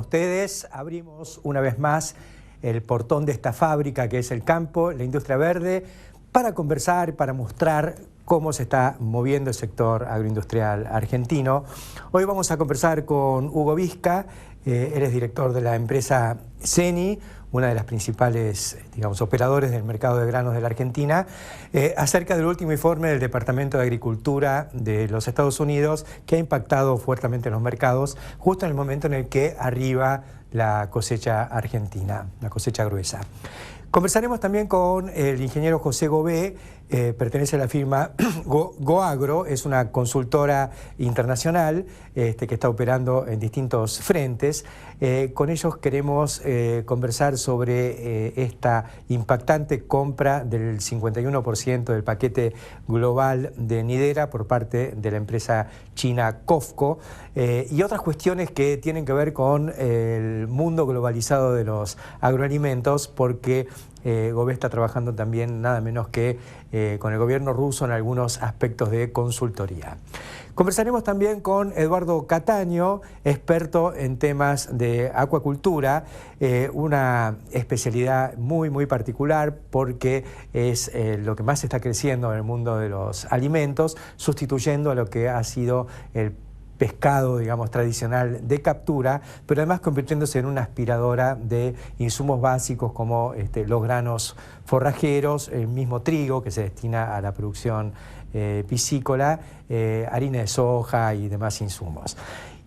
ustedes. Abrimos una vez más el portón de esta fábrica que es el campo, la industria verde, para conversar, para mostrar cómo se está moviendo el sector agroindustrial argentino. Hoy vamos a conversar con Hugo Visca, él es director de la empresa CENI, una de las principales, digamos, operadores del mercado de granos de la Argentina, acerca del último informe del Departamento de Agricultura de los Estados Unidos, que ha impactado fuertemente en los mercados, justo en el momento en el que arriba la cosecha argentina, la cosecha gruesa. Conversaremos también con el ingeniero José Gobé, pertenece a la firma GoAgro, es una consultora internacional que está operando en distintos frentes. Con ellos queremos conversar sobre esta impactante compra del 51% del paquete global de Nidera por parte de la empresa china COFCO y otras cuestiones que tienen que ver con el mundo globalizado de los agroalimentos, porque Gobé está trabajando también nada menos que con el gobierno ruso en algunos aspectos de consultoría. Conversaremos también con Eduardo Cataño, experto en temas de acuacultura, una especialidad muy particular porque es lo que más está creciendo en el mundo de los alimentos, sustituyendo a lo que ha sido el pescado, digamos, tradicional de captura, pero además convirtiéndose en una aspiradora de insumos básicos como los granos forrajeros, el mismo trigo que se destina a la producción piscícola, harina de soja y demás insumos.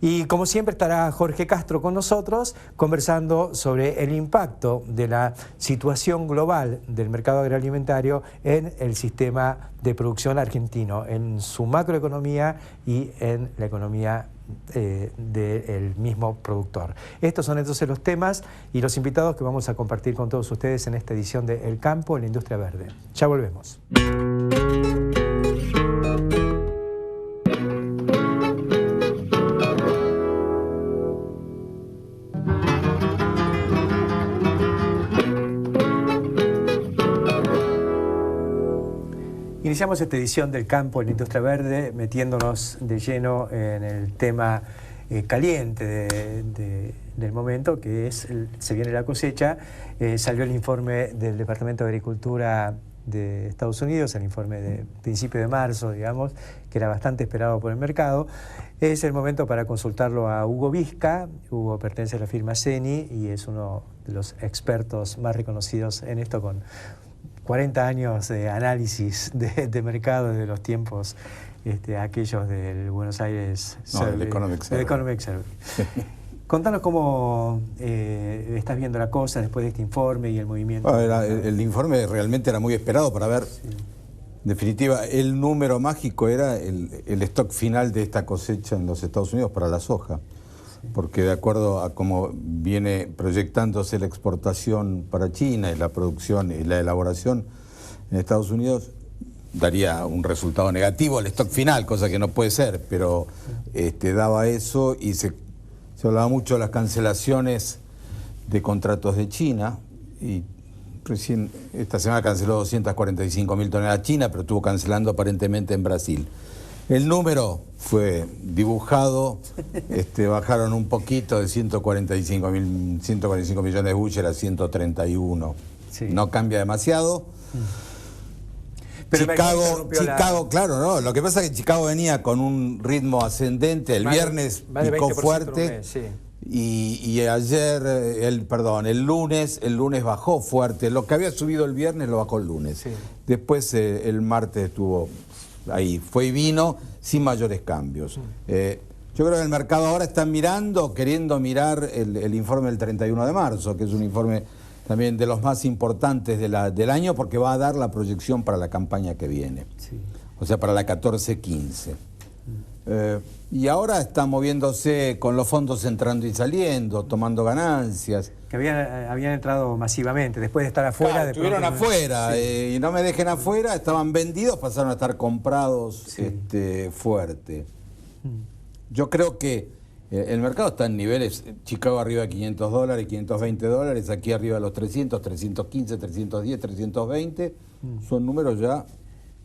Y como siempre estará Jorge Castro con nosotros conversando sobre el impacto de la situación global del mercado agroalimentario en el sistema de producción argentino, en su macroeconomía y en la economía del mismo productor. Estos son entonces los temas y los invitados que vamos a compartir con todos ustedes en esta edición de El Campo en la Industria Verde. Ya volvemos. Iniciamos esta edición del Campo en la Industria Verde metiéndonos de lleno en el tema caliente del momento, que es se viene la cosecha. Salió el informe del Departamento de Agricultura de Estados Unidos, el informe de principio de marzo, digamos, que era bastante esperado por el mercado. Es el momento para consultarlo a Hugo Visca. Hugo pertenece a la firma CENI y es uno de los expertos más reconocidos en esto, con 40 años de análisis de mercado desde los tiempos aquellos del Buenos Aires del Economic Survey. Contanos cómo estás viendo la cosa después de este informe y el movimiento. El informe realmente era muy esperado para ver, sí. En definitiva, el número mágico era el stock final de esta cosecha en los Estados Unidos para la soja. Porque de acuerdo a cómo viene proyectándose la exportación para China y la producción y la elaboración en Estados Unidos, daría un resultado negativo al stock final, cosa que no puede ser, pero daba eso y se hablaba mucho de las cancelaciones de contratos de China, y recién esta semana canceló 245.000 toneladas China, pero estuvo cancelando aparentemente en Brasil. El número fue dibujado, bajaron un poquito de 145 millones de bushel a 131. Sí. No cambia demasiado. Pero Chicago, claro, ¿no? Lo que pasa es que Chicago venía con un ritmo ascendente, el viernes picó fuerte, mes, sí. y ayer, el lunes bajó fuerte. Lo que había subido el viernes lo bajó el lunes. Sí. Después el martes estuvo ahí, fue y vino sin mayores cambios. Yo creo que el mercado ahora está queriendo mirar el informe del 31 de marzo, que es un informe también de los más importantes del año, porque va a dar la proyección para la campaña que viene, sí. O sea, para la 14-15. Y ahora está moviéndose con los fondos entrando y saliendo, tomando ganancias. Que habían entrado masivamente, después de estar afuera. Claro, estuvieron afuera, sí. Y no me dejen afuera, estaban vendidos, pasaron a estar comprados, sí. Fuerte. Yo creo que el mercado está en niveles, Chicago arriba de $500, $520, aquí arriba de los 300, 315, 310, 320, son números ya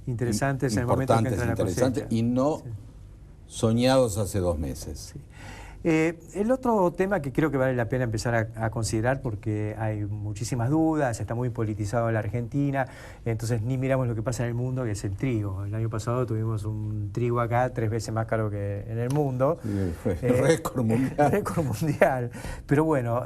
interesantes en el momento en que entra la cosecha. Y no... Sí. Soñados hace 2 meses. Sí. El otro tema que creo que vale la pena empezar a considerar, porque hay muchísimas dudas, está muy politizado en la Argentina, entonces ni miramos lo que pasa en el mundo, que es el trigo. El año pasado tuvimos un trigo acá 3 veces más caro que en el mundo. Fue récord mundial. Récord mundial. Pero bueno,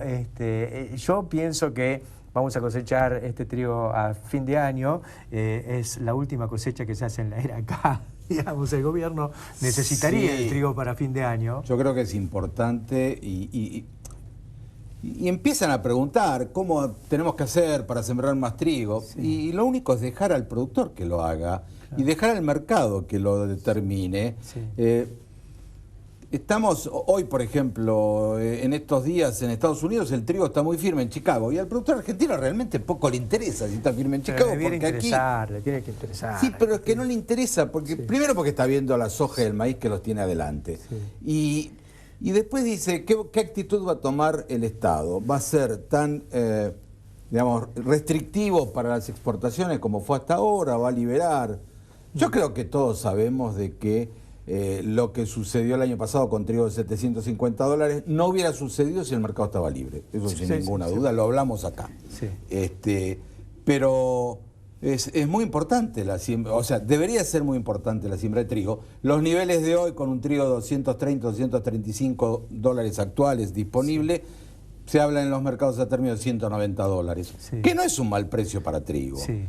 yo pienso que vamos a cosechar este trigo a fin de año, es la última cosecha que se hace en la era acá. Digamos, el gobierno necesitaría el trigo para fin de año. Yo creo que es importante y empiezan a preguntar cómo tenemos que hacer para sembrar más trigo. Sí. Y lo único es dejar al productor que lo haga, claro, y dejar al mercado que lo determine. Sí. Estamos hoy, por ejemplo, en estos días en Estados Unidos el trigo está muy firme en Chicago y al productor argentino realmente poco le interesa si está firme en Chicago. Le tiene que interesar. Sí, pero es que no le interesa, porque primero porque está viendo la soja y el maíz que los tiene adelante. Sí. Y después dice, ¿qué actitud va a tomar el Estado? ¿Va a ser tan, digamos, restrictivo para las exportaciones como fue hasta ahora? ¿Va a liberar? Yo creo que todos sabemos de que lo que sucedió el año pasado con trigo de $750 no hubiera sucedido si el mercado estaba libre. Eso sin ninguna duda, lo hablamos acá. Sí. Pero es muy importante la siembra, o sea, debería ser muy importante la siembra de trigo. Los niveles de hoy con un trigo de $230, $235 actuales disponible, se habla en los mercados a término de $190, que no es un mal precio para trigo. Sí.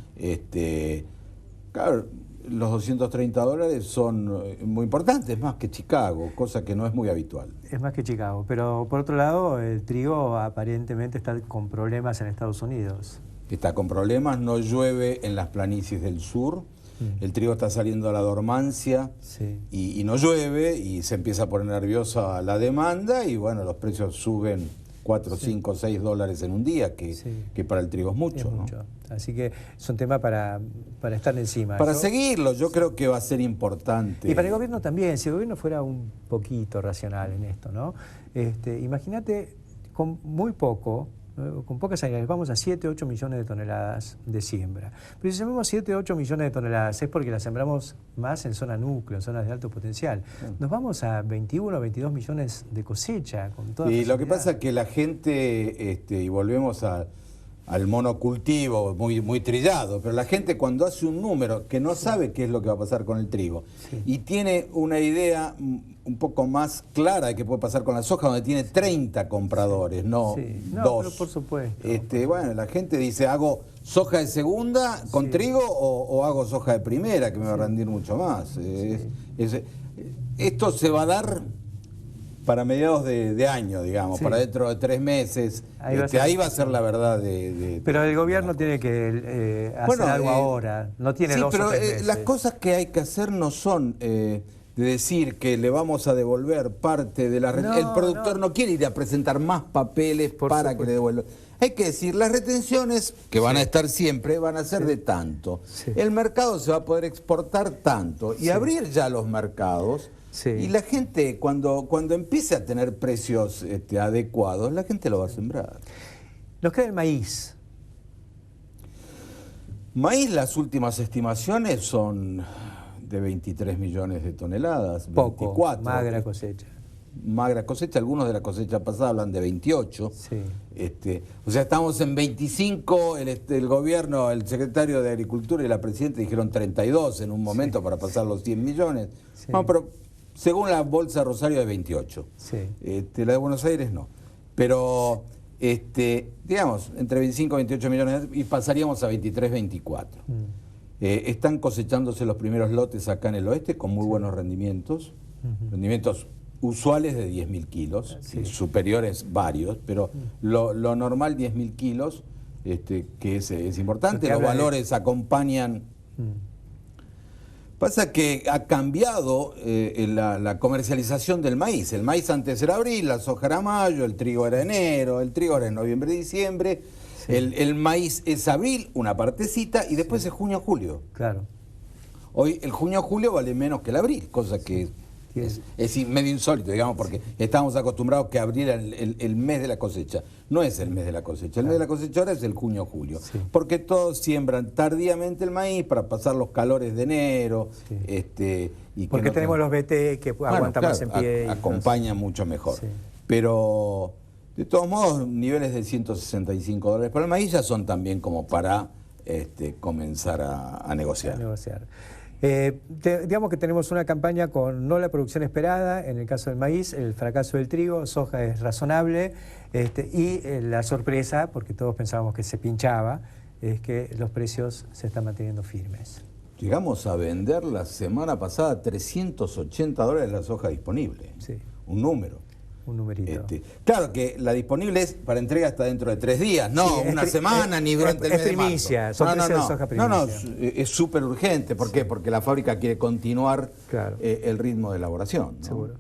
Claro, los $230 son muy importantes, más que Chicago, cosa que no es muy habitual. Es más que Chicago, pero por otro lado, el trigo aparentemente está con problemas en Estados Unidos. Está con problemas, no llueve en las planicies del sur, el trigo está saliendo a la dormancia, y no llueve, y se empieza a poner nerviosa la demanda, y bueno, los precios suben 4, 5, 6 dólares en un día, que para el trigo es mucho. ¿No? Así que es un tema para estar encima. Para seguirlo, yo creo que va a ser importante. Y para el gobierno también, si el gobierno fuera un poquito racional en esto, ¿no? Imagínate, con muy poco, con pocas áreas, vamos a 7, 8 millones de toneladas de siembra. Pero si sembramos 7, 8 millones de toneladas es porque las sembramos más en zona núcleo, en zonas de alto potencial. Nos vamos a 21, 22 millones de cosecha. Con toda y lo que pasa es que la gente, y volvemos al monocultivo muy trillado, pero la gente cuando hace un número que no sabe qué es lo que va a pasar con el trigo y tiene una idea un poco más clara de qué puede pasar con la soja, donde tiene 30 compradores, no 2. Pero por supuesto. Bueno, la gente dice, ¿hago soja de segunda con trigo o hago soja de primera, que me va a rendir mucho más? Esto se va a dar para mediados de año, digamos, para dentro de 3 meses. Ahí va a ser la verdad pero el gobierno tiene que hacer algo ahora, no tiene 2 o 3 meses. Las cosas que hay que hacer no son de decir que le vamos a devolver parte de la retención. El productor no quiere ir a presentar más papeles para que le devuelvan. Hay que decir, las retenciones, que van a estar siempre, van a ser de tanto. El mercado se va a poder exportar tanto y abrir ya los mercados. Y la gente, cuando empiece a tener precios adecuados, la gente lo va a sembrar. Nos queda el maíz. Maíz, las últimas estimaciones son de 23 millones de toneladas. Poco, 24. Magra cosecha. Magra cosecha, algunos de la cosecha pasada hablan de 28. O sea, estamos en 25, el gobierno, el secretario de Agricultura y la presidenta dijeron 32 en un momento para pasar los 100 millones. No, pero según la Bolsa Rosario de 28. La de Buenos Aires no. Pero, digamos, entre 25 y 28 millones y pasaríamos a 23, 24. Están cosechándose los primeros lotes acá en el oeste con muy buenos rendimientos. Rendimientos usuales de 10.000 kilos, superiores varios, pero lo normal 10.000 kilos, que es importante. Los valores acompañan. Pasa que ha cambiado la comercialización del maíz. El maíz antes era abril, la soja era mayo, el trigo era enero, el trigo era noviembre, diciembre. El maíz es abril, una partecita, y después es junio, julio. Claro. Hoy el junio, julio vale menos que el abril, cosa que Es medio insólito, digamos, porque estábamos acostumbrados que abriera el mes de la cosecha. No es el mes de la cosecha. El mes de la cosecha ahora es el junio-julio. Sí. Porque todos siembran tardíamente el maíz para pasar los calores de enero. Sí. Y porque tenemos los BT que aguantan más en pie. Acompañan mucho mejor. Sí. Pero, de todos modos, niveles de $165 por el maíz ya son también como para comenzar a negociar. Digamos que tenemos una campaña con no la producción esperada, en el caso del maíz, el fracaso del trigo, soja es razonable, y la sorpresa, porque todos pensábamos que se pinchaba, es que los precios se están manteniendo firmes. Llegamos a vender la semana pasada $380 la soja disponible. Sí. Un número. Un numerito. Claro que la disponible es para entrega hasta dentro de 3 días, no sí, una semana ni durante el mes de marzo. No, es súper urgente. ¿Por qué? Porque la fábrica quiere continuar el ritmo de elaboración, ¿no? Seguro.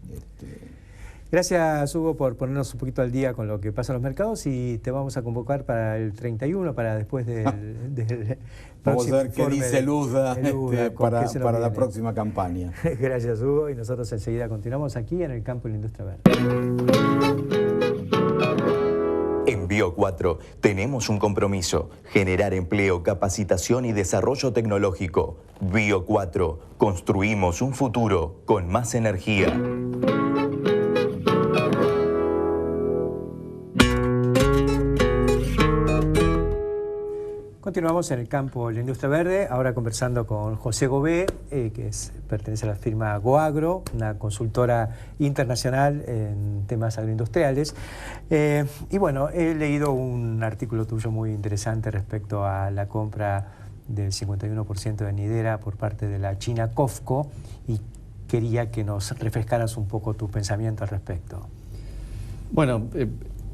Gracias, Hugo, por ponernos un poquito al día con lo que pasa en los mercados, y te vamos a convocar para el 31, para después del vamos a ver qué dice Luzda para la próxima campaña. Gracias, Hugo, y nosotros enseguida continuamos aquí en el campo de la industria verde. En Bio4 tenemos un compromiso: generar empleo, capacitación y desarrollo tecnológico. Bio4, construimos un futuro con más energía. Continuamos en el campo de la industria verde, ahora conversando con José Gobé, que pertenece a la firma Goagro, una consultora internacional en temas agroindustriales. Y bueno, he leído un artículo tuyo muy interesante respecto a la compra del 51% de Nidera por parte de la China COFCO, y quería que nos refrescaras un poco tu pensamiento al respecto. Bueno,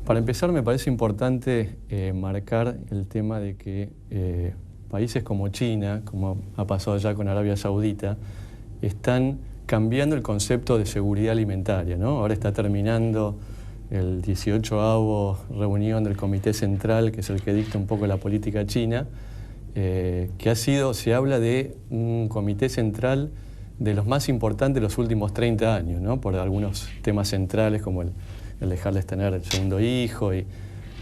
para empezar, me parece importante marcar el tema de que países como China, como ha pasado ya con Arabia Saudita, están cambiando el concepto de seguridad alimentaria, ¿no? Ahora está terminando el 18avo reunión del Comité Central, que es el que dicta un poco la política china, se habla de un Comité Central de los más importantes de los últimos 30 años, ¿no? Por algunos temas centrales como el dejarles tener el segundo hijo,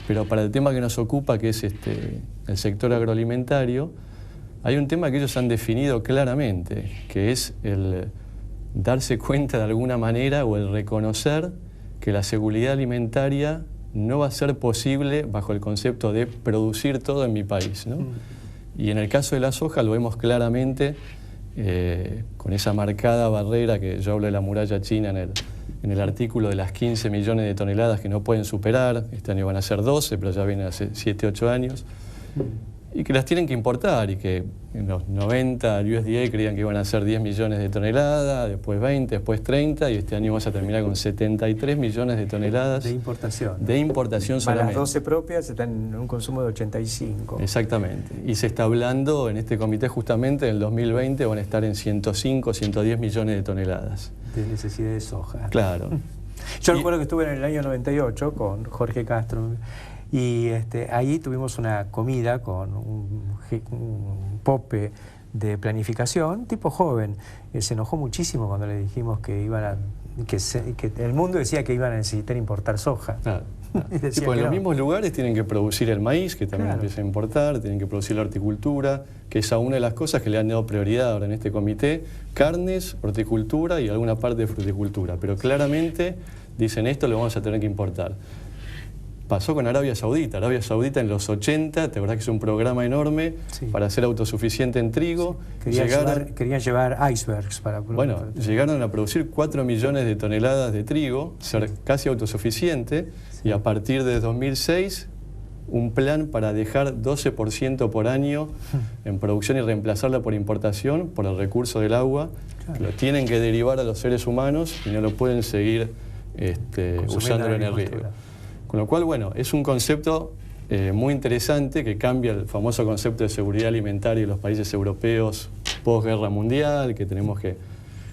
pero para el tema que nos ocupa, que es el sector agroalimentario, hay un tema que ellos han definido claramente, que es el darse cuenta de alguna manera, o el reconocer que la seguridad alimentaria no va a ser posible bajo el concepto de producir todo en mi país, ¿no? Y en el caso de la soja lo vemos claramente con esa marcada barrera que yo hablo de la muralla china en el artículo de las 15 millones de toneladas que no pueden superar. Este año van a ser 12, pero ya vienen hace 7, 8 años. Y que las tienen que importar, y que en los 90 el USDA creían que iban a ser 10 millones de toneladas, después 20, después 30, y este año vamos a terminar con 73 millones de toneladas. De importación. De importación solamente. Para las 12 propias están en un consumo de 85. Exactamente. Y se está hablando en este comité justamente en el 2020 van a estar en 105, 110 millones de toneladas. De necesidad de soja. Claro. Yo recuerdo que estuve en el año 98 con Jorge Castro, y ahí tuvimos una comida con un pope de planificación, tipo joven. Se enojó muchísimo cuando le dijimos que que el mundo decía que iban a necesitar importar soja. Claro. Sí, pues en los mismos lugares tienen que producir el maíz, que también empieza a importar, tienen que producir la horticultura, que es una de las cosas que le han dado prioridad ahora en este comité: carnes, horticultura y alguna parte de fruticultura. Pero claramente dicen, esto lo vamos a tener que importar. Pasó con Arabia Saudita. Arabia Saudita en los 80, te acordás que es un programa enorme para ser autosuficiente en trigo. Sí. Querían llevar icebergs para producir. Bueno, llegaron a producir 4 millones de toneladas de trigo, ser casi autosuficiente, y a partir de 2006 un plan para dejar 12% por año en producción y reemplazarla por importación por el recurso del agua. Claro. Lo tienen que derivar a los seres humanos y no lo pueden seguir usándolo en el riego. Con lo cual, bueno, es un concepto muy interesante que cambia el famoso concepto de seguridad alimentaria en los países europeos posguerra mundial, que tenemos que,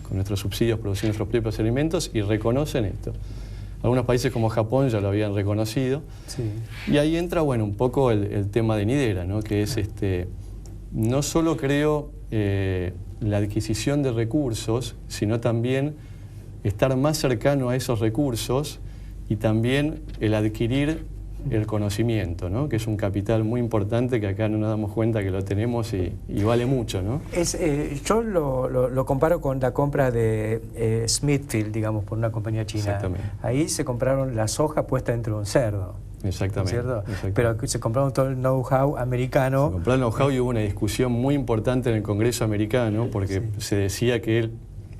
con nuestros subsidios, producir nuestros propios alimentos, y reconocen esto. Algunos países como Japón ya lo habían reconocido. Sí. Y ahí entra, bueno, un poco el tema de Nidera, ¿no? Que es no solo creo la adquisición de recursos, sino también estar más cercano a esos recursos y también el adquirir el conocimiento, ¿no? Que es un capital muy importante que acá no nos damos cuenta que lo tenemos y vale mucho, ¿no? Yo lo comparo con la compra de Smithfield, digamos, por una compañía china. Exactamente. Ahí se compraron la soja puesta dentro de un cerdo. Exactamente, ¿Cierto? exactamente. Pero se compraron todo el know-how americano. Se compró el know-how y hubo una discusión muy importante en el Congreso americano porque se decía que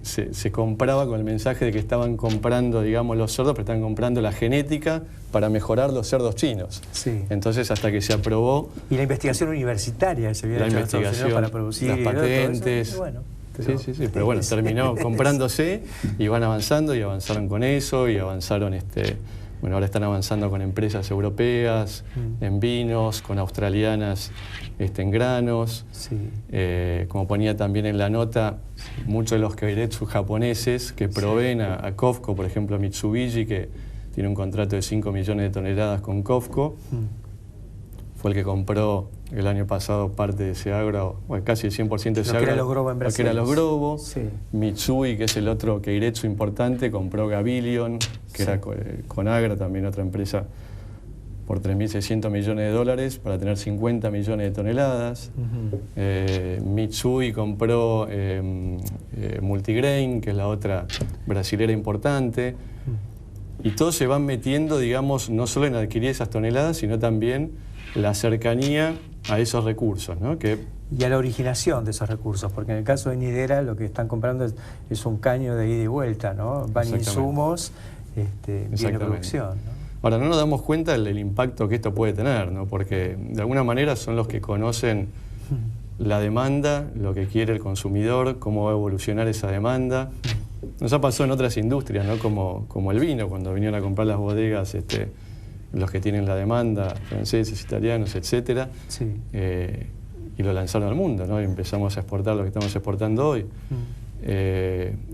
se compraba con el mensaje de que estaban comprando, digamos, los cerdos, pero estaban comprando la genética para mejorar los cerdos chinos. Sí. Entonces, hasta que se aprobó... Y la investigación universitaria se había la hecho en Estados Unidos para producir las patentes. Todo eso, Sí, pero bueno, terminó comprándose y van avanzando y avanzaron con eso y avanzaron, bueno, ahora están avanzando con empresas europeas, en vinos, con australianas en granos. Sí. Como ponía también en la nota, muchos de los keiretsu japoneses que proveen a COFCO, por ejemplo a Mitsubishi, que tiene un contrato de 5 millones de toneladas con COFCO, fue el que compró el año pasado parte de Seagro, bueno, casi el 100% de Seagro. Lo que era los Grobo en Brasil. Lo que era los Grobo. Sí. Mitsui, que es el otro keiretsu importante, compró Gavillion, que era Conagra, también otra empresa, por 3.600 millones de dólares para tener 50 millones de toneladas. Mitsui compró Multigrain, que es la otra brasilera importante. Y todos se van metiendo, digamos, no solo en adquirir esas toneladas, sino también la cercanía a esos recursos, ¿no? Y a la originación de esos recursos, porque en el caso de Nidera lo que están comprando es un caño de ida y vuelta, ¿no? Van insumos, viene producción, ¿no? Ahora, no nos damos cuenta del impacto que esto puede tener, ¿no? Porque de alguna manera son los que conocen la demanda, lo que quiere el consumidor, cómo va a evolucionar esa demanda. Nos ha pasado en otras industrias, ¿no? Como el vino, cuando vinieron a comprar las bodegas, los que tienen la demanda, franceses, italianos, etcétera, y lo lanzaron al mundo, ¿no? Y empezamos a exportar lo que estamos exportando hoy.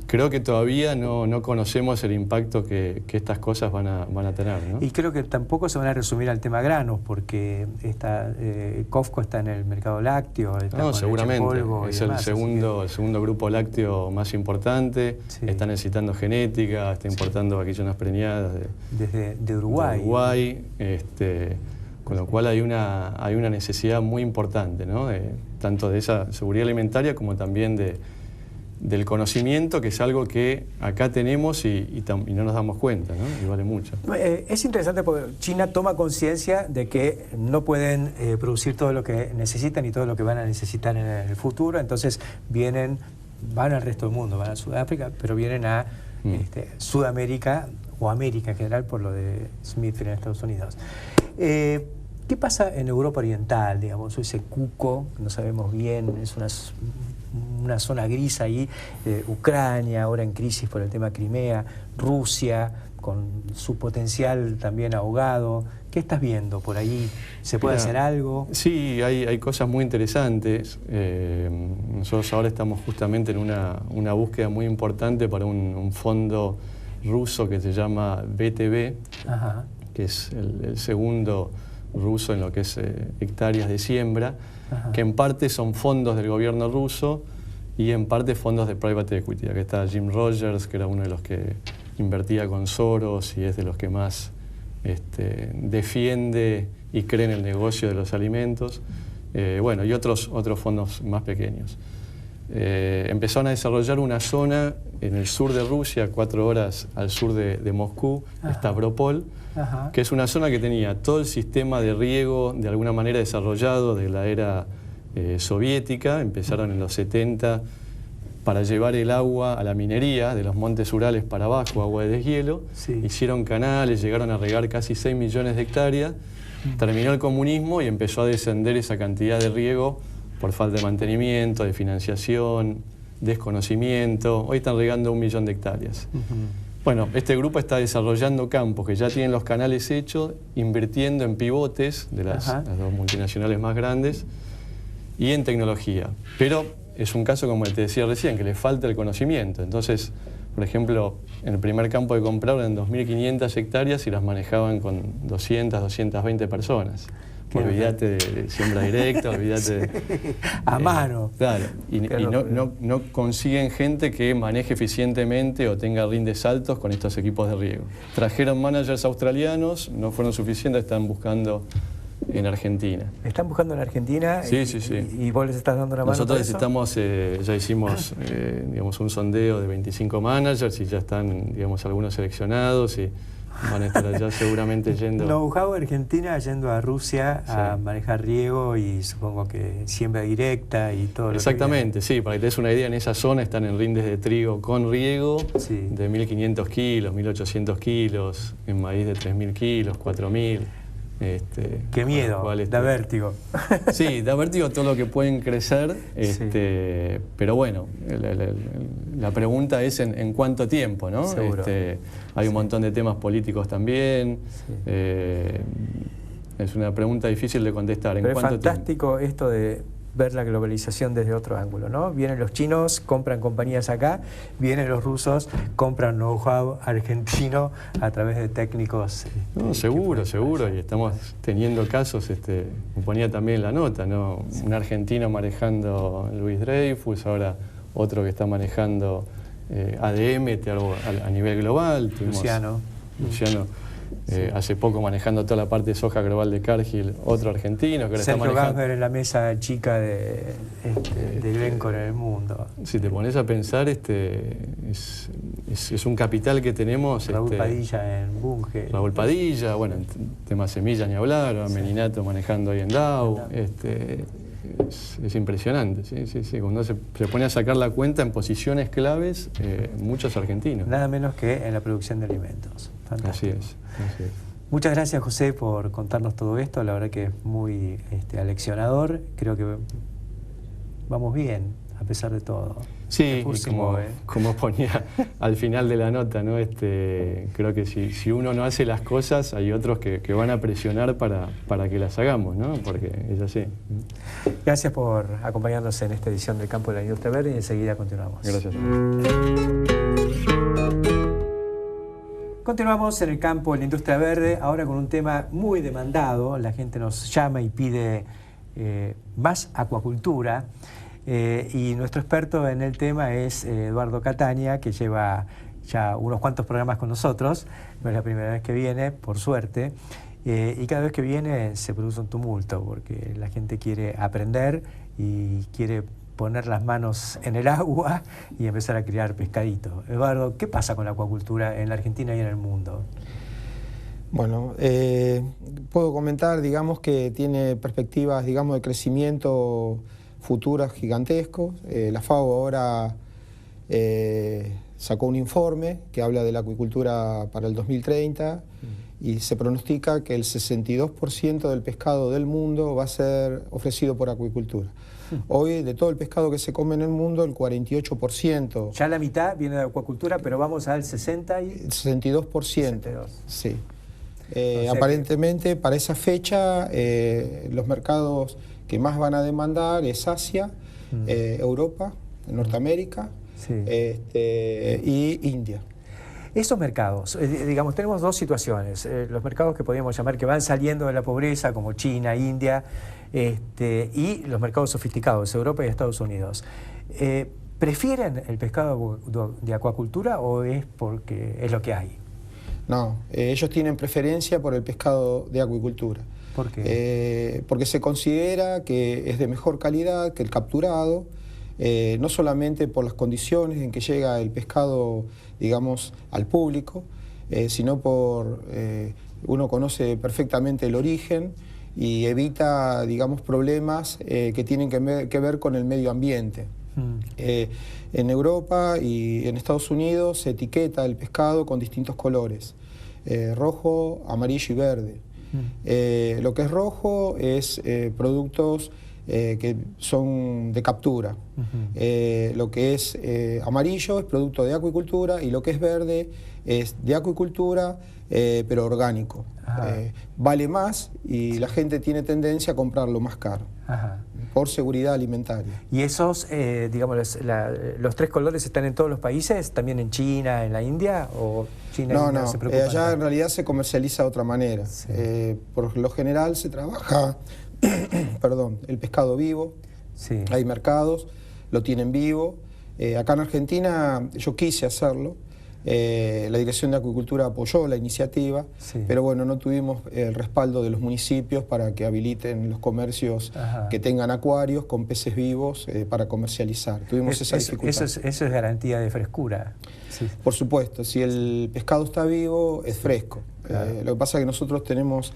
Creo que todavía no conocemos el impacto que estas cosas van a tener, ¿no? Y creo que tampoco se van a resumir al tema granos, porque COFCO está en el mercado lácteo, está no, seguramente. Polvo es y demás, el segundo grupo lácteo más importante. Está necesitando genética, está importando vaquillonas preñadas de Uruguay. De Uruguay, con lo cual hay una necesidad muy importante, ¿no? Tanto de esa seguridad alimentaria como también del conocimiento, que es algo que acá tenemos y no nos damos cuenta, ¿no? Y vale mucho. Es interesante porque China toma conciencia de que no pueden producir todo lo que necesitan y todo lo que van a necesitar en el futuro, entonces van al resto del mundo, van a Sudáfrica, pero vienen a Sudamérica o América en general por lo de Smithfield en Estados Unidos. ¿Qué pasa en Europa Oriental, digamos, ese cuco, no sabemos bien, es una zona gris ahí, Ucrania, ahora en crisis por el tema Crimea, Rusia, con su potencial también ahogado? ¿Qué estás viendo por ahí? ¿Se puede hacer algo? Sí, hay cosas muy interesantes. Nosotros ahora estamos justamente en una búsqueda muy importante para un fondo ruso que se llama BTV, que es el segundo ruso en lo que es hectáreas de siembra, que en parte son fondos del gobierno ruso y en parte fondos de private equity. Acá está Jim Rogers, que era uno de los que invertía con Soros y es de los que más defiende y cree en el negocio de los alimentos. Bueno, y otros fondos más pequeños. Empezaron a desarrollar una zona en el sur de Rusia, 4 horas al sur de Moscú, Stavropol, que es una zona que tenía todo el sistema de riego de alguna manera desarrollado de la era soviética. Empezaron en los 70 para llevar el agua a la minería de los montes Urales para abajo, agua de deshielo. Hicieron canales, llegaron a regar casi 6 millones de hectáreas. Terminó el comunismo y empezó a descender esa cantidad de riego por falta de mantenimiento, de financiación, desconocimiento. Hoy están regando 1 millón de hectáreas. Bueno, este grupo está desarrollando campos que ya tienen los canales hechos, invirtiendo en pivotes de las dos multinacionales más grandes y en tecnología. Pero es un caso, como te decía recién, que le falta el conocimiento. Entonces, por ejemplo, en el primer campo que compraron eran 2.500 hectáreas y las manejaban con 200, 220 personas. Olvídate de siembra directa, olvídate de... A mano. Claro, y no consiguen gente que maneje eficientemente o tenga rindes altos con estos equipos de riego. Trajeron managers australianos, no fueron suficientes, están buscando en Argentina. ¿Están buscando en Argentina? Sí. ¿Y vos les estás dando una mano? Nosotros para eso? necesitamos, ya hicimos digamos, un sondeo de 25 managers y ya están, digamos, algunos seleccionados y van a estar allá seguramente yendo... Know-how Argentina yendo a Rusia a manejar riego y supongo que siembra directa y todo. Exactamente, sí, para que te des una idea, en esa zona están en rindes de trigo con riego de 1.500 kilos, 1.800 kilos, en maíz de 3.000 kilos, 4.000. Qué miedo, da vértigo. Sí, da vértigo todo lo que pueden crecer, pero bueno, la pregunta es en cuánto tiempo, ¿no? Hay un montón de temas políticos también, es una pregunta difícil de contestar. Pero es fantástico esto de ver la globalización desde otro ángulo, ¿no? Vienen los chinos, compran compañías acá, vienen los rusos, compran know-how argentino a través de técnicos. No, seguro, y estamos teniendo casos, ponía también la nota, ¿no? Un argentino manejando Luis Dreyfus, ahora otro que está manejando ADM a nivel global. Luciano. Hace poco manejando toda la parte de soja global de Cargill, otro argentino que ahora está manejando... en la mesa chica de Glencore en el mundo. Si te pones a pensar, es un capital que tenemos... Raúl Padilla en Bunge. Raúl Padilla, bueno, en tema semilla ni hablar, Meninato manejando ahí en Dow. Es impresionante, sí. Cuando se pone a sacar la cuenta en posiciones claves, muchos argentinos. Nada menos que en la producción de alimentos. Fantástico. Así es. Muchas gracias, José, por contarnos todo esto. La verdad que es muy aleccionador. Creo que vamos bien, a pesar de todo. Sí, como ponía al final de la nota, ¿no? Creo que si uno no hace las cosas, hay otros que van a presionar para que las hagamos, ¿no? Porque es así. Gracias por acompañarnos en esta edición del Campo de la Industria Verde y enseguida continuamos. Gracias. Continuamos en el campo de la industria verde, ahora con un tema muy demandado. La gente nos llama y pide más acuacultura. Y nuestro experto en el tema es Eduardo Cataña, que lleva ya unos cuantos programas con nosotros. No es la primera vez que viene, por suerte. Y cada vez que viene se produce un tumulto, porque la gente quiere aprender y quiere poner las manos en el agua y empezar a criar pescaditos. Eduardo, ¿qué pasa con la acuacultura en la Argentina y en el mundo? Bueno, puedo comentar, digamos, que tiene perspectivas, digamos, de crecimiento futuras gigantescos. La FAO ahora sacó un informe que habla de la acuicultura para el 2030 y se pronostica que el 62% del pescado del mundo va a ser ofrecido por acuicultura. Hoy, de todo el pescado que se come en el mundo, el 48%... Ya la mitad viene de acuacultura, pero vamos al 62%. 62. Sí. Aparentemente, para esa fecha, los mercados que más van a demandar es Asia, Europa, Norteamérica y India. Esos mercados, digamos, tenemos dos situaciones. Los mercados que podríamos llamar que van saliendo de la pobreza, como China, India, y los mercados sofisticados, Europa y Estados Unidos. ¿Prefieren el pescado de acuacultura o es porque es lo que hay? No, ellos tienen preferencia por el pescado de acuicultura. ¿Por qué? Porque se considera que es de mejor calidad que el capturado, no solamente por las condiciones en que llega el pescado, digamos, al público, sino por, uno conoce perfectamente el origen y evita, digamos, problemas que tienen que ver con el medio ambiente. En Europa y en Estados Unidos se etiqueta el pescado con distintos colores, rojo, amarillo y verde. Lo que es rojo es productos que son de captura. Lo que es amarillo es producto de acuicultura y lo que es verde es de acuicultura pero orgánico. Vale más y la gente tiene tendencia a comprarlo más caro. por seguridad alimentaria. ¿Y esos, digamos, los 3 colores están en todos los países? ¿También en China, en la India? ¿O China y India No, se preocupan allá tanto? en realidad se comercializa de otra manera. Sí. Por lo general se trabaja perdón, el pescado vivo, Sí. hay mercados, lo tienen vivo. Acá en Argentina yo quise hacerlo, la Dirección de Acuicultura apoyó la iniciativa, Sí. pero bueno, no tuvimos el respaldo de los municipios para que habiliten los comercios Ajá. que tengan acuarios con peces vivos para comercializar. Tuvimos esa dificultad. Eso es garantía de frescura. Sí. Por supuesto, si el pescado está vivo, es fresco. Claro. Lo que pasa es que nosotros tenemos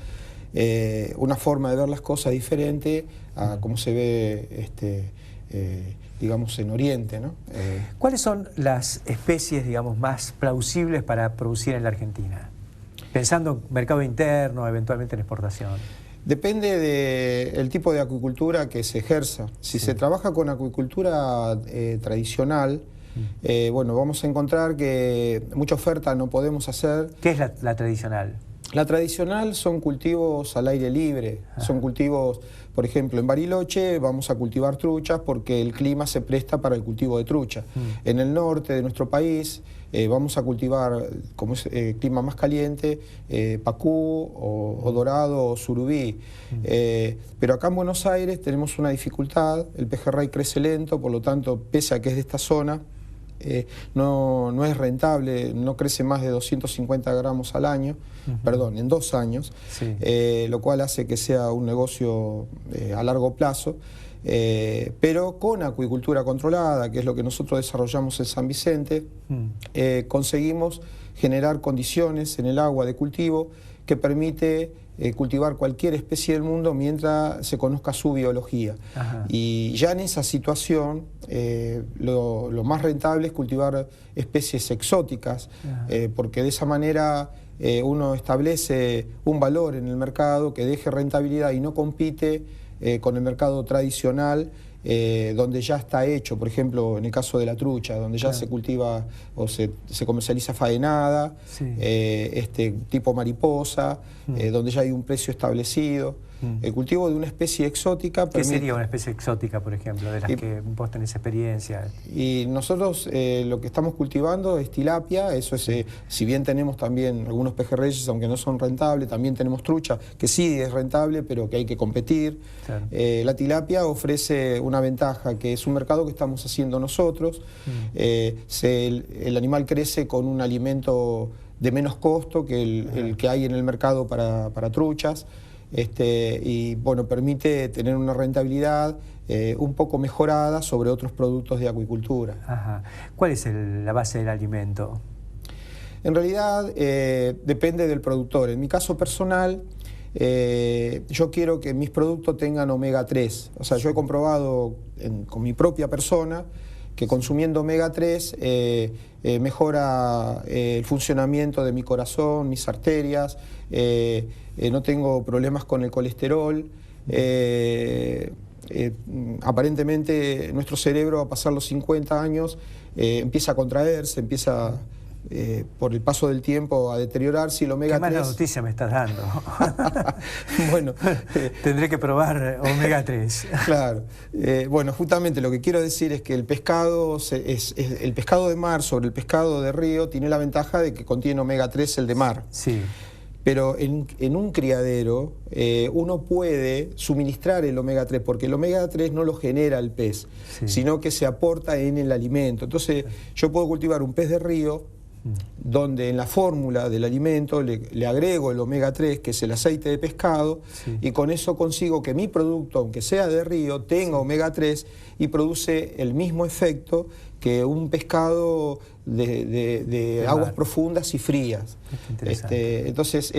una forma de ver las cosas diferente a cómo se ve, digamos, en Oriente, ¿no? ¿Cuáles son las especies, digamos, más plausibles para producir en la Argentina? Pensando en mercado interno, eventualmente en exportación. Depende del tipo de acuicultura que se ejerza. Si se trabaja con acuicultura tradicional, bueno, vamos a encontrar que mucha oferta no podemos hacer. ¿Qué es la tradicional? La tradicional son cultivos al aire libre, son cultivos, por ejemplo, en Bariloche vamos a cultivar truchas porque el clima se presta para el cultivo de trucha. En el norte de nuestro país vamos a cultivar, como es clima más caliente, pacú o dorado o surubí. Pero acá en Buenos Aires tenemos una dificultad, el pejerrey crece lento, por lo tanto, pese a que es de esta zona, no es rentable, no crece más de 250 gramos al año, perdón, en 2 años, Sí. Lo cual hace que sea un negocio a largo plazo, pero con acuicultura controlada, que es lo que nosotros desarrollamos en San Vicente, conseguimos generar condiciones en el agua de cultivo que permite cultivar cualquier especie del mundo mientras se conozca su biología. Ajá. Y ya en esa situación lo más rentable es cultivar especies exóticas, porque de esa manera uno establece un valor en el mercado que deje rentabilidad y no compite con el mercado tradicional, donde ya está hecho, por ejemplo, en el caso de la trucha, donde ya se cultiva o se comercializa faenada, Sí. tipo mariposa, donde ya hay un precio establecido. El cultivo de una especie exótica ¿Qué permite... sería una especie exótica, por ejemplo, de las que vos tenés experiencia? Y nosotros lo que estamos cultivando es tilapia, eso es, si bien tenemos también algunos pejerreyes, aunque no son rentables, también tenemos trucha, que sí es rentable, pero que hay que competir. Claro. La tilapia ofrece una ventaja, que es un mercado que estamos haciendo nosotros. El animal crece con un alimento de menos costo que el que hay en el mercado para truchas. Y bueno, permite tener una rentabilidad un poco mejorada sobre otros productos de acuicultura. Ajá. ¿Cuál es la base del alimento? En realidad depende del productor. En mi caso personal, yo quiero que mis productos tengan omega 3. O sea, yo he comprobado con mi propia persona que consumiendo omega 3 mejora el funcionamiento de mi corazón, mis arterias, no tengo problemas con el colesterol. Aparentemente nuestro cerebro, a pasar los 50 años, empieza a contraerse, empieza por el paso del tiempo a deteriorarse, y el omega 3... ¿Qué mala noticia me estás dando? Bueno, tendré que probar omega 3. Claro. Bueno, justamente lo que quiero decir es que el pescado, el pescado de mar sobre el pescado de río tiene la ventaja de que contiene omega 3 el de mar. Sí. Pero en un criadero uno puede suministrar el omega 3, porque el omega 3 no lo genera el pez, sino que se aporta en el alimento. Entonces yo puedo cultivar un pez de río, donde en la fórmula del alimento le agrego el omega 3, que es el aceite de pescado, y con eso consigo que mi producto, aunque sea de río, tenga omega 3 y produce el mismo efecto que un pescado de aguas profundas y frías. Entonces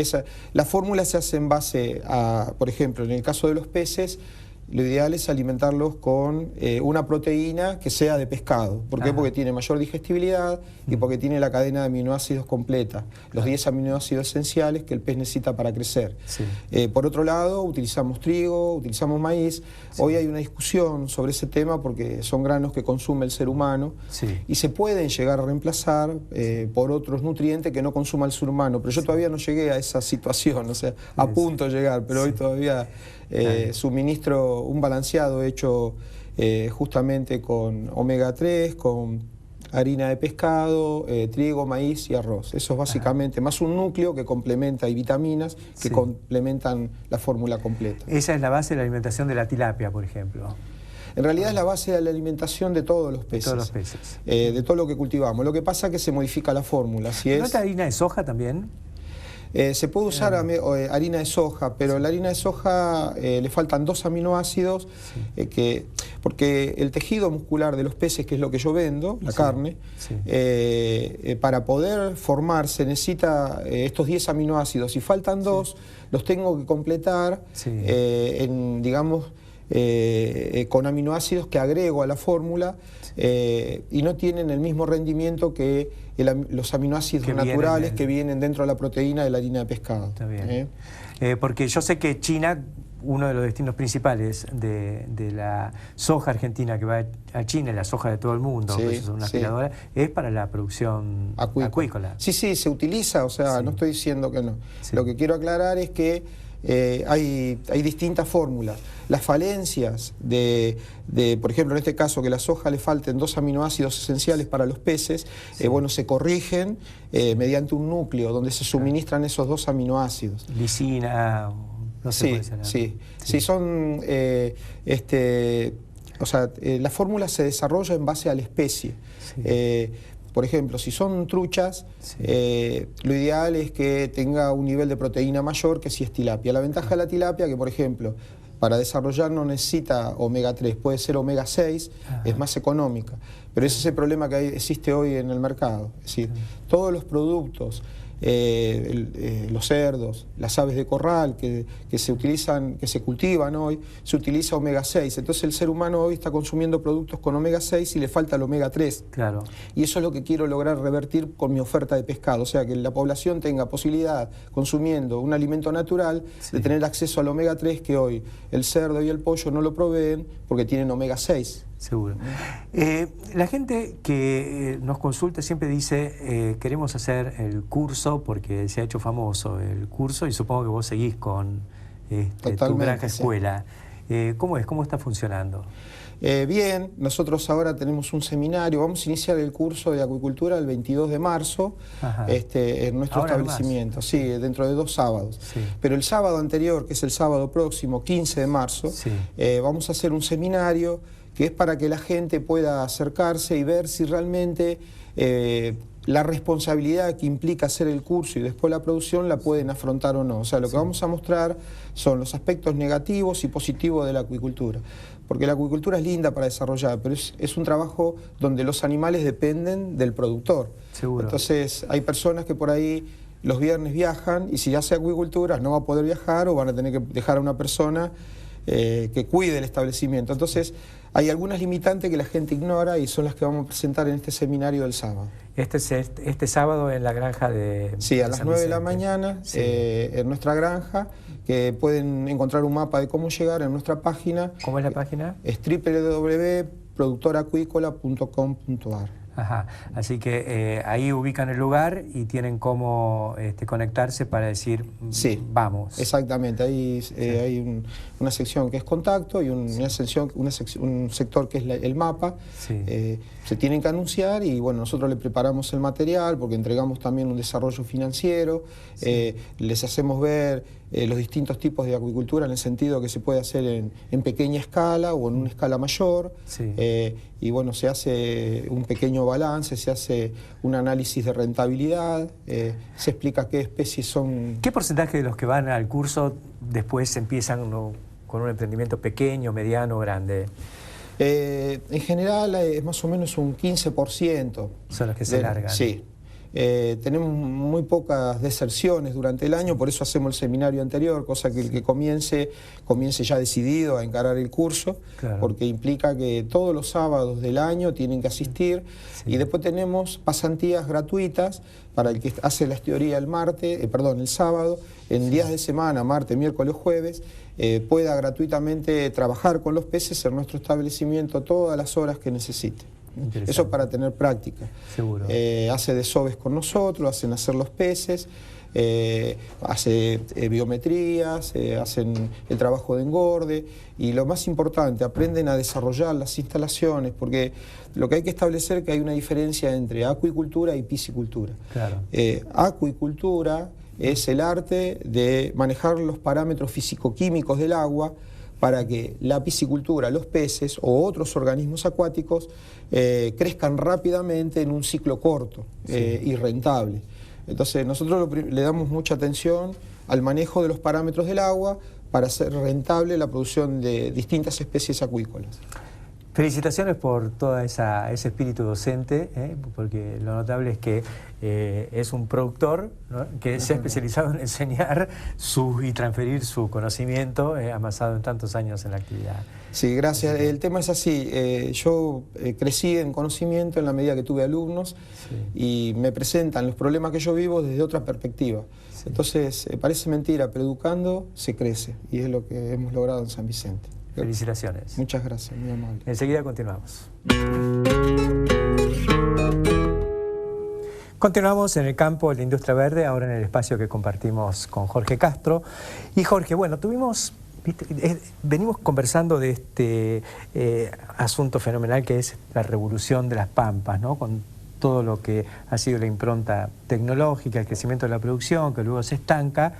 la fórmula se hace en base a, por ejemplo, en el caso de los peces, lo ideal es alimentarlos con una proteína que sea de pescado. ¿Por qué? Porque tiene mayor digestibilidad y porque tiene la cadena de aminoácidos completa, los 10 aminoácidos esenciales que el pez necesita para crecer. Por otro lado, utilizamos trigo, utilizamos maíz. Hoy hay una discusión sobre ese tema porque son granos que consume el ser humano y se pueden llegar a reemplazar por otros nutrientes que no consuma el ser humano. Pero yo todavía no llegué a esa situación, o sea, a punto de llegar, pero hoy todavía suministro un balanceado hecho justamente con omega 3, con harina de pescado, trigo, maíz y arroz. Eso es básicamente, más un núcleo que complementa y vitaminas que complementan la fórmula completa. Esa es la base de la alimentación de la tilapia, por ejemplo. En realidad es la base de la alimentación de todos los peces. De todos los peces. De todo lo que cultivamos. Lo que pasa es que se modifica la fórmula. Si ¿No es harina de soja también? Se puede usar harina de soja, pero la harina de soja le faltan 2 aminoácidos, porque el tejido muscular de los peces, que es lo que yo vendo, la carne, para poder formarse necesita estos 10 aminoácidos. Si faltan 2, los tengo que completar digamos, con aminoácidos que agrego a la fórmula y no tienen el mismo rendimiento que los aminoácidos naturales que vienen dentro de la proteína de la harina de pescado. Está bien. Porque yo sé que China, uno de los destinos principales de la soja argentina que va a China, la soja de todo el mundo, que es una aspiradora, es para la producción acuícola. Sí, se utiliza, o sea, no estoy diciendo que no. Lo que quiero aclarar es que hay distintas fórmulas. Las falencias por ejemplo, en este caso, que a la soja le falten 2 aminoácidos esenciales para los peces, bueno, se corrigen mediante un núcleo donde se suministran esos 2 aminoácidos. Lisina, no sé. Sí, son, o sea, la fórmula se desarrolla en base a la especie. Por ejemplo, si son truchas, lo ideal es que tenga un nivel de proteína mayor que si es tilapia. La ventaja de la tilapia que, por ejemplo, para desarrollar no necesita omega 3, puede ser omega 6, es más económica. Pero ese es el problema que existe hoy en el mercado. Es decir, todos los productos, los cerdos, las aves de corral que se utilizan, que se cultivan hoy, se utiliza omega 6. Entonces el ser humano hoy está consumiendo productos con omega 6 y le falta el omega 3. Claro. Y eso es lo que quiero lograr revertir con mi oferta de pescado. O sea, que la población tenga posibilidad, consumiendo un alimento natural, de tener acceso al omega 3, que hoy el cerdo y el pollo no lo proveen porque tienen omega 6. Seguro. La gente que nos consulta siempre dice, queremos hacer el curso porque se ha hecho famoso el curso y supongo que vos seguís con tu granja escuela. ¿Cómo es? ¿Cómo está funcionando? Bien, nosotros ahora tenemos un seminario, vamos a iniciar el curso de acuicultura el 22 de marzo en nuestro establecimiento, dentro de 2 sábados. Pero el sábado anterior, que es el sábado próximo, 15 de marzo, vamos a hacer un seminario que es para que la gente pueda acercarse y ver si realmente la responsabilidad que implica hacer el curso y después la producción la pueden afrontar o no. O sea, lo que vamos a mostrar son los aspectos negativos y positivos de la acuicultura. Porque la acuicultura es linda para desarrollar, pero es un trabajo donde los animales dependen del productor. Seguro. Entonces, hay personas que por ahí los viernes viajan y si hace acuicultura no va a poder viajar o van a tener que dejar a una persona que cuide el establecimiento. Entonces, hay algunas limitantes que la gente ignora y son las que vamos a presentar en este seminario del sábado. Este sábado en la granja de... Sí, a las 9 de la mañana en nuestra granja, que pueden encontrar un mapa de cómo llegar en nuestra página. ¿Cómo es la página? Es www.productoracuicola.com.ar. Ajá, así que ahí ubican el lugar y tienen cómo conectarse para decir vamos. Exactamente, ahí hay una sección que es contacto y un sector que es el mapa. Se tienen que anunciar y bueno, nosotros le preparamos el material porque entregamos también un desarrollo financiero, les hacemos ver los distintos tipos de acuicultura en el sentido que se puede hacer en pequeña escala o en una escala mayor. Y bueno, se hace un pequeño balance, se hace un análisis de rentabilidad, se explica qué especies son... ¿Qué porcentaje de los que van al curso después empiezan con un emprendimiento pequeño, mediano o grande? En general es más o menos un 15%. Son los que se largan. Sí. Tenemos muy pocas deserciones durante el año, por eso hacemos el seminario anterior, cosa que el que comience ya decidido a encarar el curso, porque implica que todos los sábados del año tienen que asistir y después tenemos pasantías gratuitas para el que hace la teoría el sábado, en días de semana, martes, miércoles, jueves, pueda gratuitamente trabajar con los peces en nuestro establecimiento todas las horas que necesite. Eso para tener práctica. Seguro. Hace desoves con nosotros, hacen nacer los peces, hace biometrías, hacen el trabajo de engorde y lo más importante, aprenden a desarrollar las instalaciones, porque lo que hay que establecer es que hay una diferencia entre acuicultura y piscicultura. Claro. Acuicultura es el arte de manejar los parámetros físico-químicos del agua para que la piscicultura, los peces o otros organismos acuáticos crezcan rápidamente en un ciclo corto y rentable. Entonces nosotros le damos mucha atención al manejo de los parámetros del agua para hacer rentable la producción de distintas especies acuícolas. Felicitaciones por todo ese espíritu docente, porque lo notable es que es un productor, ¿no?, que se ha especializado en enseñar y transferir su conocimiento amasado en tantos años en la actividad. Sí, gracias. El tema es así. Yo crecí en conocimiento en la medida que tuve alumnos y me presentan los problemas que yo vivo desde otra perspectiva. Sí. Entonces, parece mentira, pero educando se crece y es lo que hemos logrado en San Vicente. Felicitaciones. Muchas gracias, muy amable. Enseguida continuamos. Continuamos en el campo de la industria verde, ahora en el espacio que compartimos con Jorge Castro. Y Jorge, bueno, venimos conversando de este asunto fenomenal que es la revolución de las pampas, ¿no?, con todo lo que ha sido la impronta tecnológica, el crecimiento de la producción, que luego se estanca.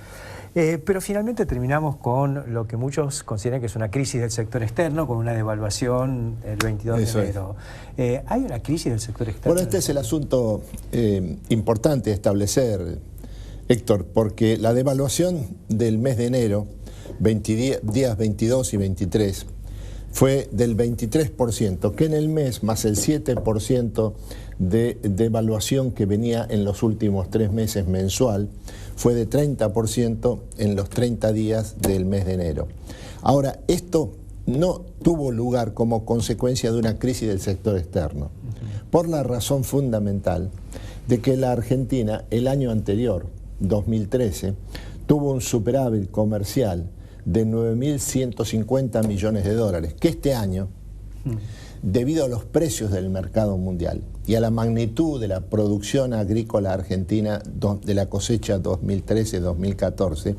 Pero finalmente terminamos con lo que muchos consideran que es una crisis del sector externo, con una devaluación el 22 de enero. ¿Hay una crisis del sector externo? Bueno, este es el asunto importante de establecer, Héctor, porque la devaluación del mes de enero, días 22 y 23, fue del 23%, que en el mes, más el 7% de devaluación que venía en los últimos 3 meses mensual, fue de 30% en los 30 días del mes de enero. Ahora, esto no tuvo lugar como consecuencia de una crisis del sector externo, por la razón fundamental de que la Argentina el año anterior, 2013, tuvo un superávit comercial de 9.150 millones de dólares, que este año, debido a los precios del mercado mundial y a la magnitud de la producción agrícola argentina de la cosecha 2013-2014,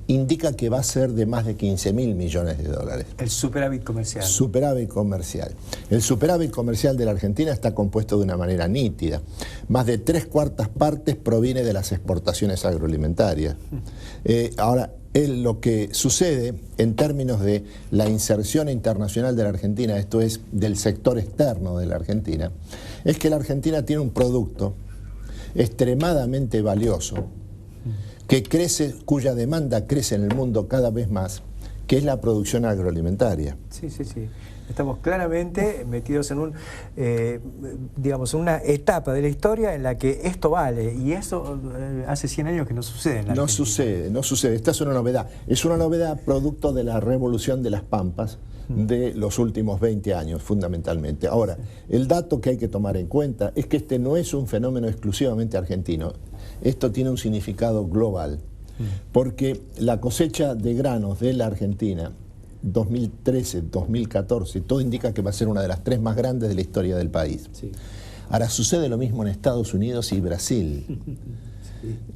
indica que va a ser de más de 15.000 millones de dólares. El superávit comercial. Superávit comercial. El superávit comercial de la Argentina está compuesto de una manera nítida. Más de 3/4 partes proviene de las exportaciones agroalimentarias. Ahora, lo que sucede en términos de la inserción internacional de la Argentina, esto es, del sector externo de la Argentina, es que la Argentina tiene un producto extremadamente valioso, que crece, cuya demanda crece en el mundo cada vez más, que es la producción agroalimentaria. Sí, sí, sí. Estamos claramente metidos en digamos, una etapa de la historia en la que esto vale, y eso hace 100 años que no sucede en la Argentina. No sucede. Esta es una novedad. Es una novedad producto de la revolución de las pampas de los últimos 20 años, fundamentalmente. Ahora, el dato que hay que tomar en cuenta es que este no es un fenómeno exclusivamente argentino. Esto tiene un significado global, porque la cosecha de granos de la Argentina 2013-2014, todo indica que va a ser una de las 3 más grandes de la historia del país. Sí. Ahora, sucede lo mismo en Estados Unidos y Brasil. Sí.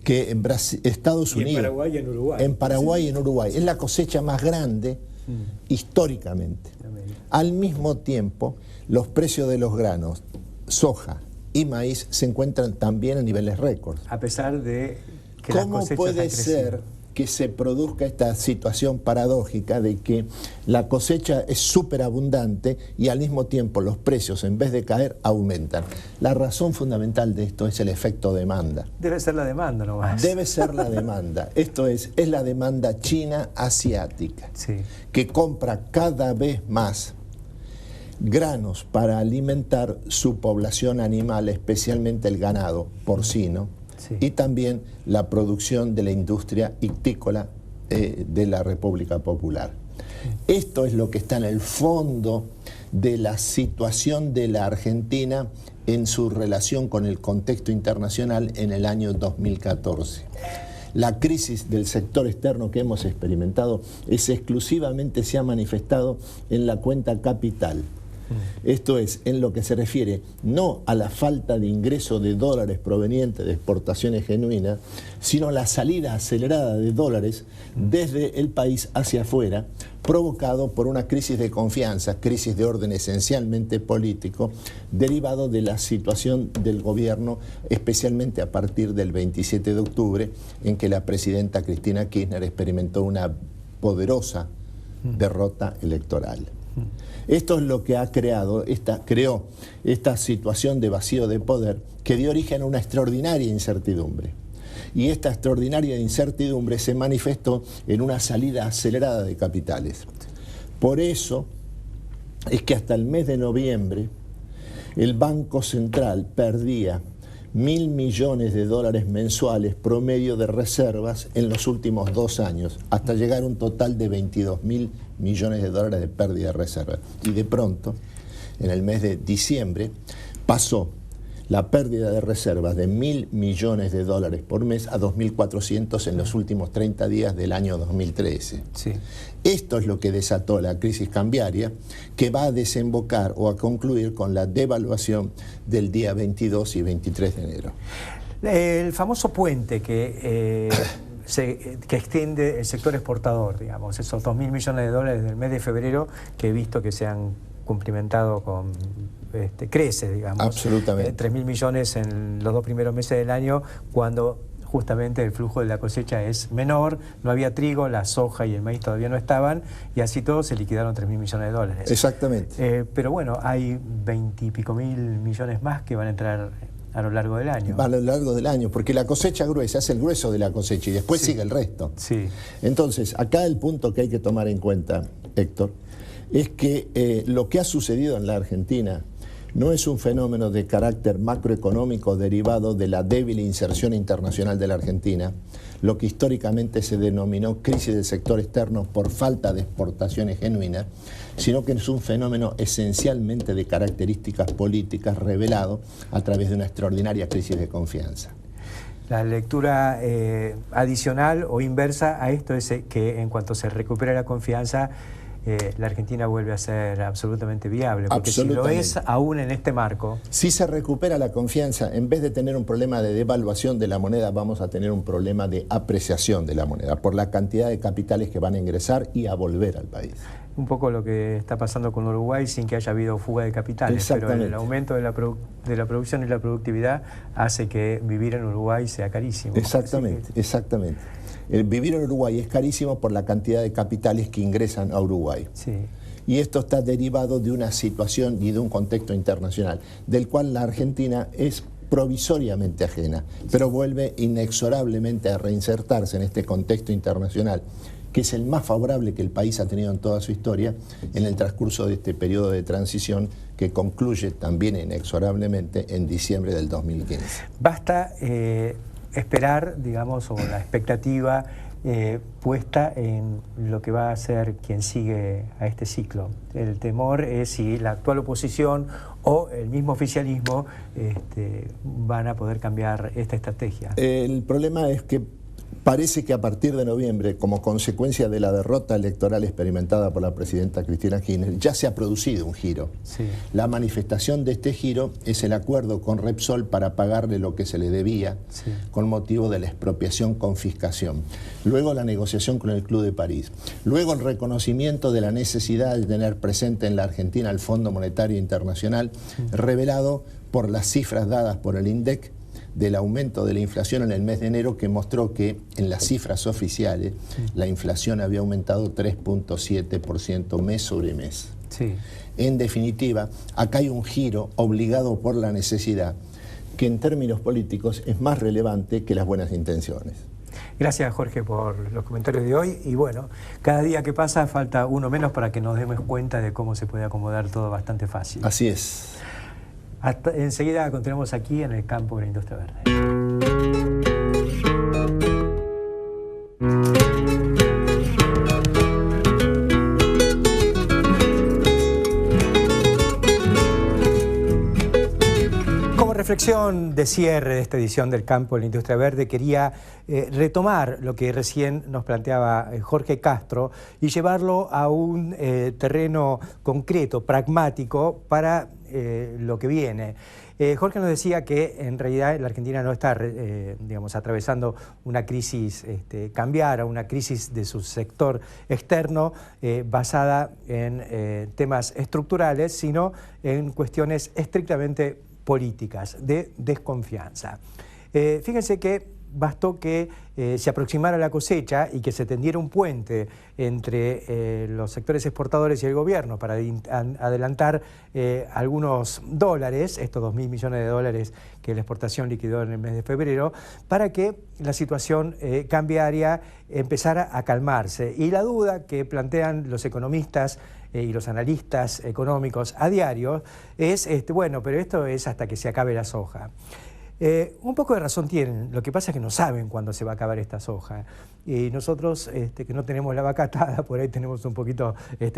Que en Estados Unidos, en Paraguay y en Uruguay. En Paraguay y en Uruguay. Es la cosecha más grande históricamente. Al mismo tiempo, los precios de los granos, soja y maíz, se encuentran también a niveles récords. A pesar de que las cosechas han crecido. ¿Cómo puede ser que se produzca esta situación paradójica de que la cosecha es súper abundante y al mismo tiempo los precios, en vez de caer, aumentan? La razón fundamental de esto es el efecto demanda. Debe ser la demanda nomás. Debe ser la demanda. Esto es la demanda china-asiática, que compra cada vez más granos para alimentar su población animal, especialmente el ganado porcino, y también la producción de la industria ictícola de la República Popular. Esto es lo que está en el fondo de la situación de la Argentina en su relación con el contexto internacional en el año 2014. La crisis del sector externo que hemos experimentado exclusivamente se ha manifestado en la cuenta capital. Esto es, en lo que se refiere no a la falta de ingreso de dólares provenientes de exportaciones genuinas, sino a la salida acelerada de dólares desde el país hacia afuera, provocado por una crisis de confianza, crisis de orden esencialmente político, derivado de la situación del gobierno, especialmente a partir del 27 de octubre, en que la presidenta Cristina Kirchner experimentó una poderosa derrota electoral. Esto es lo que ha creó esta situación de vacío de poder que dio origen a una extraordinaria incertidumbre. Y esta extraordinaria incertidumbre se manifestó en una salida acelerada de capitales. Por eso es que hasta el mes de noviembre el Banco Central perdía 1.000 millones de dólares mensuales promedio de reservas en los últimos 2 años, hasta llegar a un total de 22.000 millones de dólares de pérdida de reservas. Y de pronto, en el mes de diciembre, pasó la pérdida de reservas de 1.000 millones de dólares por mes a 2.400 en los últimos 30 días del año 2013. Sí. Esto es lo que desató la crisis cambiaria, que va a desembocar o a concluir con la devaluación del día 22 y 23 de enero. El famoso puente que extiende el sector exportador, digamos, esos 2.000 millones de dólares del mes de febrero, que he visto que se han cumplimentado con creces, digamos. Absolutamente. 3.000 millones en los 2 primeros meses del año, cuando justamente el flujo de la cosecha es menor, no había trigo, la soja y el maíz todavía no estaban, y así todo se liquidaron 3.000 millones de dólares. Exactamente. Pero bueno, hay 20 y pico mil millones más que van a entrar a lo largo del año. A lo largo del año, porque la cosecha gruesa es el grueso de la cosecha y después sigue el resto. Sí. Entonces, acá el punto que hay que tomar en cuenta, Héctor, es que lo que ha sucedido en la Argentina no es un fenómeno de carácter macroeconómico derivado de la débil inserción internacional de la Argentina, lo que históricamente se denominó crisis del sector externo por falta de exportaciones genuinas, sino que es un fenómeno esencialmente de características políticas revelado a través de una extraordinaria crisis de confianza. La lectura adicional o inversa a esto es que en cuanto se recupera la confianza, la Argentina vuelve a ser absolutamente viable, porque si lo es aún en este marco. Si se recupera la confianza, en vez de tener un problema de devaluación de la moneda, vamos a tener un problema de apreciación de la moneda, por la cantidad de capitales que van a ingresar y a volver al país. Un poco lo que está pasando con Uruguay sin que haya habido fuga de capitales, pero el aumento de la producción y la productividad hace que vivir en Uruguay sea carísimo. Exactamente, exactamente. Vivir en Uruguay es carísimo por la cantidad de capitales que ingresan a Uruguay. Sí. Y esto está derivado de una situación y de un contexto internacional, del cual la Argentina es provisoriamente ajena, pero vuelve inexorablemente a reinsertarse en este contexto internacional, que es el más favorable que el país ha tenido en toda su historia en el transcurso de este periodo de transición que concluye también inexorablemente en diciembre del 2015. Basta esperar, digamos, o la expectativa puesta en lo que va a ser quien sigue a este ciclo. El temor es si la actual oposición o el mismo oficialismo van a poder cambiar esta estrategia. El problema es que parece que a partir de noviembre, como consecuencia de la derrota electoral experimentada por la presidenta Cristina Kirchner, ya se ha producido un giro. Sí. La manifestación de este giro es el acuerdo con Repsol para pagarle lo que se le debía, sí, con motivo de la expropiación-confiscación. Luego la negociación con el Club de París. Luego el reconocimiento de la necesidad de tener presente en la Argentina el Fondo Monetario Internacional, sí, revelado por las cifras dadas por el INDEC del aumento de la inflación en el mes de enero, que mostró que en las cifras oficiales, sí, la inflación había aumentado 3.7% mes sobre mes. Sí. En definitiva, acá hay un giro obligado por la necesidad, que en términos políticos es más relevante que las buenas intenciones. Gracias, Jorge, por los comentarios de hoy. Y bueno, cada día que pasa falta uno menos para que nos demos cuenta de cómo se puede acomodar todo bastante fácil. Así es. Enseguida continuamos aquí en el campo de la industria verde. reflexión de cierre de esta edición del Campo en la Industria Verde quería retomar lo que recién nos planteaba Jorge Castro y llevarlo a un terreno concreto, pragmático, para lo que viene. Jorge nos decía que en realidad la Argentina no está digamos, atravesando una crisis cambiaria, una crisis de su sector externo basada en temas estructurales, sino en cuestiones estrictamente políticas, de desconfianza. Fíjense que bastó que se aproximara la cosecha y que se tendiera un puente entre los sectores exportadores y el gobierno para adelantar algunos dólares, estos 2.000 millones de dólares que la exportación liquidó en el mes de febrero, para que la situación cambiaria empezara a calmarse. Y la duda que plantean los economistas y los analistas económicos a diario es, bueno, pero esto es hasta que se acabe la soja. Un poco de razón tienen, lo que pasa es que no saben cuándo se va a acabar esta soja. Y nosotros, que no tenemos la vaca atada, por ahí tenemos un poquito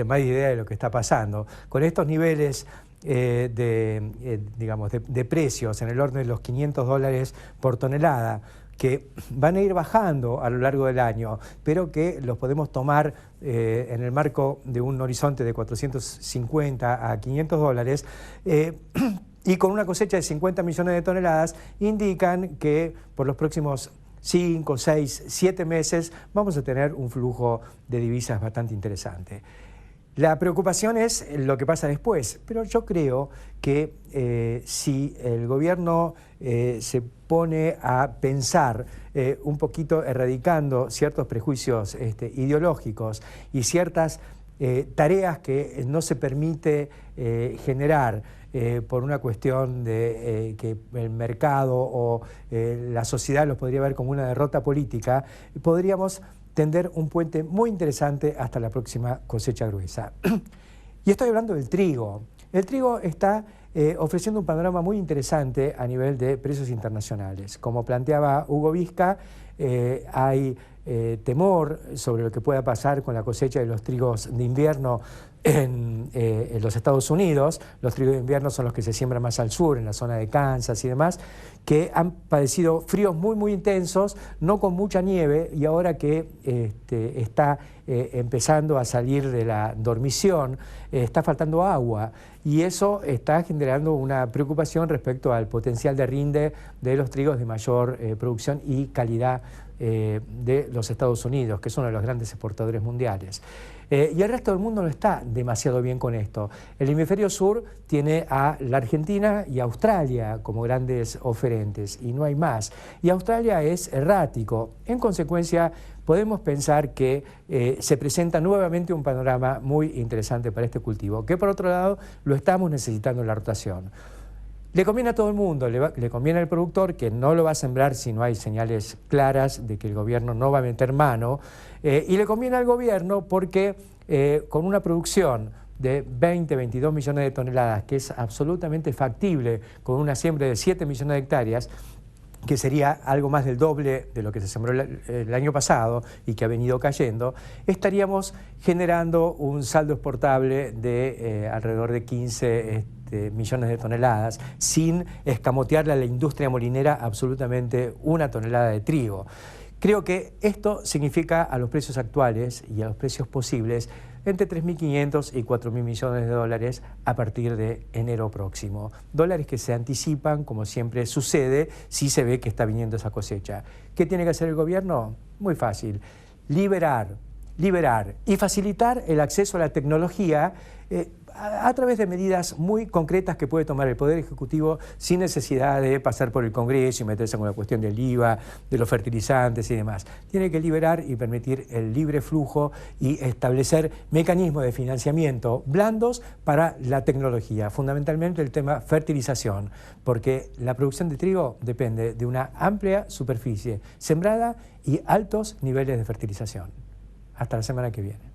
más de idea de lo que está pasando. Con estos niveles digamos, de precios en el orden de los 500 dólares por tonelada, que van a ir bajando a lo largo del año, pero que los podemos tomar en el marco de un horizonte de 450 a 500 dólares, y con una cosecha de 50 millones de toneladas, indican que por los próximos 5, 6, 7 meses vamos a tener un flujo de divisas bastante interesante. La preocupación es lo que pasa después, pero yo creo que si el gobierno se pone a pensar un poquito erradicando ciertos prejuicios ideológicos y ciertas tareas que no se permite generar por una cuestión de que el mercado o la sociedad los podría ver como una derrota política, podríamos tender un puente muy interesante hasta la próxima cosecha gruesa. Y estoy hablando del trigo. El trigo está ofreciendo un panorama muy interesante a nivel de precios internacionales. Como planteaba Hugo Vizca, hay temor sobre lo que pueda pasar con la cosecha de los trigos de invierno en los Estados Unidos. Los trigos de invierno son los que se siembran más al sur, en la zona de Kansas y demás, que han padecido fríos muy intensos, no con mucha nieve, y ahora que está empezando a salir de la dormición, está faltando agua, y eso está generando una preocupación respecto al potencial de rinde de los trigos de mayor producción y calidad de los Estados Unidos, que es uno de los grandes exportadores mundiales. Y el resto del mundo no está demasiado bien con esto. El hemisferio sur tiene a la Argentina y a Australia como grandes oferentes, y no hay más. Y Australia es errático. En consecuencia, podemos pensar que se presenta nuevamente un panorama muy interesante para este cultivo, que por otro lado lo estamos necesitando en la rotación. Le conviene a todo el mundo, le conviene al productor, que no lo va a sembrar si no hay señales claras de que el gobierno no va a meter mano, y le conviene al gobierno porque con una producción de 20, 22 millones de toneladas, que es absolutamente factible con una siembra de 7 millones de hectáreas, que sería algo más del doble de lo que se sembró el año pasado y que ha venido cayendo, estaríamos generando un saldo exportable de alrededor de 15 millones de toneladas, sin escamotearle a la industria molinera absolutamente una tonelada de trigo. Creo que esto significa a los precios actuales y a los precios posibles entre 3.500 y 4.000 millones de dólares a partir de enero próximo. Dólares que se anticipan, como siempre sucede, si se ve que está viniendo esa cosecha. ¿Qué tiene que hacer el gobierno? Muy fácil. Liberar y facilitar el acceso a la tecnología a través de medidas muy concretas que puede tomar el Poder Ejecutivo sin necesidad de pasar por el Congreso y meterse con la cuestión del IVA, de los fertilizantes y demás. Tiene que liberar y permitir el libre flujo y establecer mecanismos de financiamiento blandos para la tecnología, fundamentalmente el tema fertilización, porque la producción de trigo depende de una amplia superficie sembrada y altos niveles de fertilización. Hasta la semana que viene.